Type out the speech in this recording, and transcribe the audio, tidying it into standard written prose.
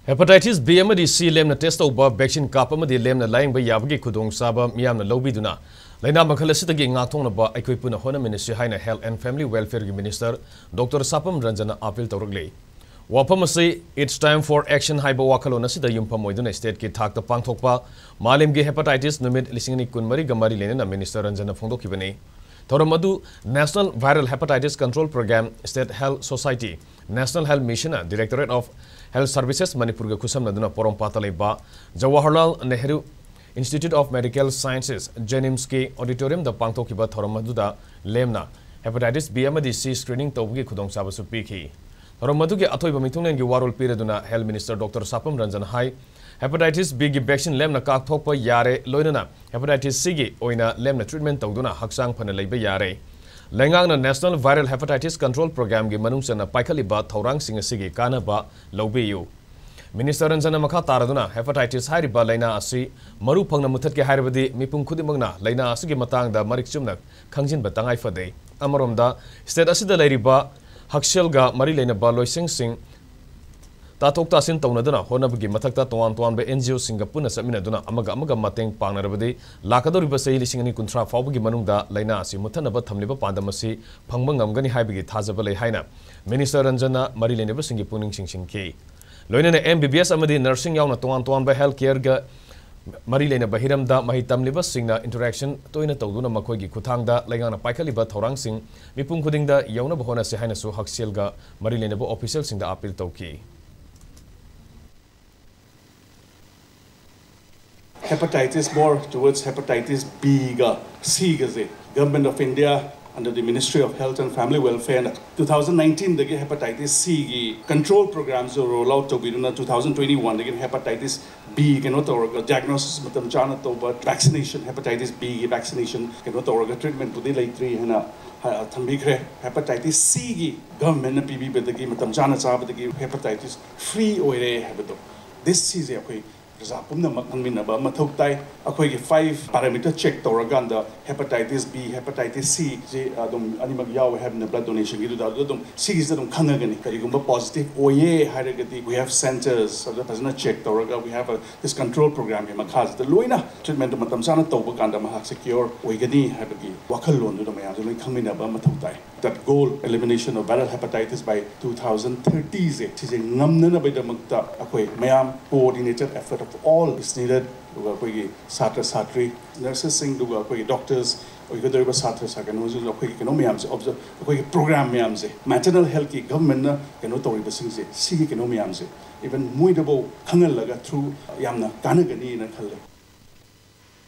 Hepatitis B Amadi C Lemna test over vaccine kap Amadi Lemna Layengba Yabagi Khudongchaba Miyamna Louminnashi Layna Makhalasitagi Ngatonaba Equipuna Hona Ministry haina Health and Family Welfare Minister Dr. Sapam Ranjan appeal Torogle. Wapamasi, it's time for action Haiba Wakalonasi the Yumpamoiduna State Ki Takta Pangtokpa, Malimgi Hepatitis Numid Lisingani Kunmari Gamari Lena Minister Ranjana Fondokibane. Toramadu National Viral Hepatitis Control Program, State Health Society, National Health Mission, Directorate of Health Services Manipur Kusam Naduna Porom Pataleba, Jawaharlal Nehru Institute of Medical Sciences, Jenimski Auditorium, the Pangtokiba Toramaduda, Lemna, Hepatitis B Amadi C screening Yabagi Khudongchaba Supiki. Toramaduki Atoiba Mitunan Giwarul Piraduna, Health Minister Dr. Sapam Ranjan Hai, Hepatitis B vaccine Lemna Kak Tokpa Yare, Loinana, Hepatitis C Oina Lemna treatment Togduna, Haksang Panaleba Yare. Lengang National Viral Hepatitis Control Program gi manungsana paikaliba thorang singa sigi kanaba lobiyu. Minister Ranjana Makha taraduna hepatitis hairiba laina asi maru phangna muthatke hairabadi mipum khudimagna laina asigi matangda marikchumna khangjinba tangai fade. Amaromda state asida lairiba hakshelga mari laina ba loising sing Tatok Tasin Tonaduna, Honabagi Matakta Tuan Tuanbe NGO Singapore Saminaduna, Amaga Mateng Panarabadi, Lakadori Basay Lisingani Kuntra Fabagi Manunda, Laina, Simutanaba Tamliba Pandamasi, Pangmangam Haibigi Tazabale Haina, Minister Ranjana, Marilene Singapuning Sing K. Loina MBBS Amadi Nursing Yauna Tuan Tuanbe Healthcare Marilene Bahiramda, Mahitamliba Singna Interaction, Toina Toduna Makogi Kutanga, Langana Paikaliba Torang Sing, Mipung Kudinda, Yauna Bahona Sehina Su Haksilga, Marilene officials in the appeal Toki. Hepatitis more towards hepatitis B, C, Government of India under the Ministry of Health and Family Welfare. In 2019, the hepatitis C control programs roll out to 2021. The hepatitis B diagnosis vaccination hepatitis B vaccination treatment to the late three hepatitis C government PB hepatitis free this is a Zapumna Makminaba, Matoktai, Akogi 5 parameter check Toraganda, hepatitis B, hepatitis C, Animag Yaw having a blood donation, you do that, C is the Kanagani, Karigumba positive, Oye, Haragati, we have centers, so that doesn't check Toraga, we have this control program in Makas, the Luina, treatment of Matamsana Tobaganda Mahak secure, Oigani, Habagi, Wakalon, the Mayazuli Kaminaba Matoktai. That goal, elimination of viral hepatitis by 2030, is a Namnana by the Mukta, Akwe, Mayam, coordinated effort of all is needed. Satra Satri, nurses sing, doctors, or you could do a Satra Sagan, observe program Miamse, maternal health government, cannot already the sing, see Kinomiamse, even Muidabo, Kangalaga through Yamna, Kanagani and Kale.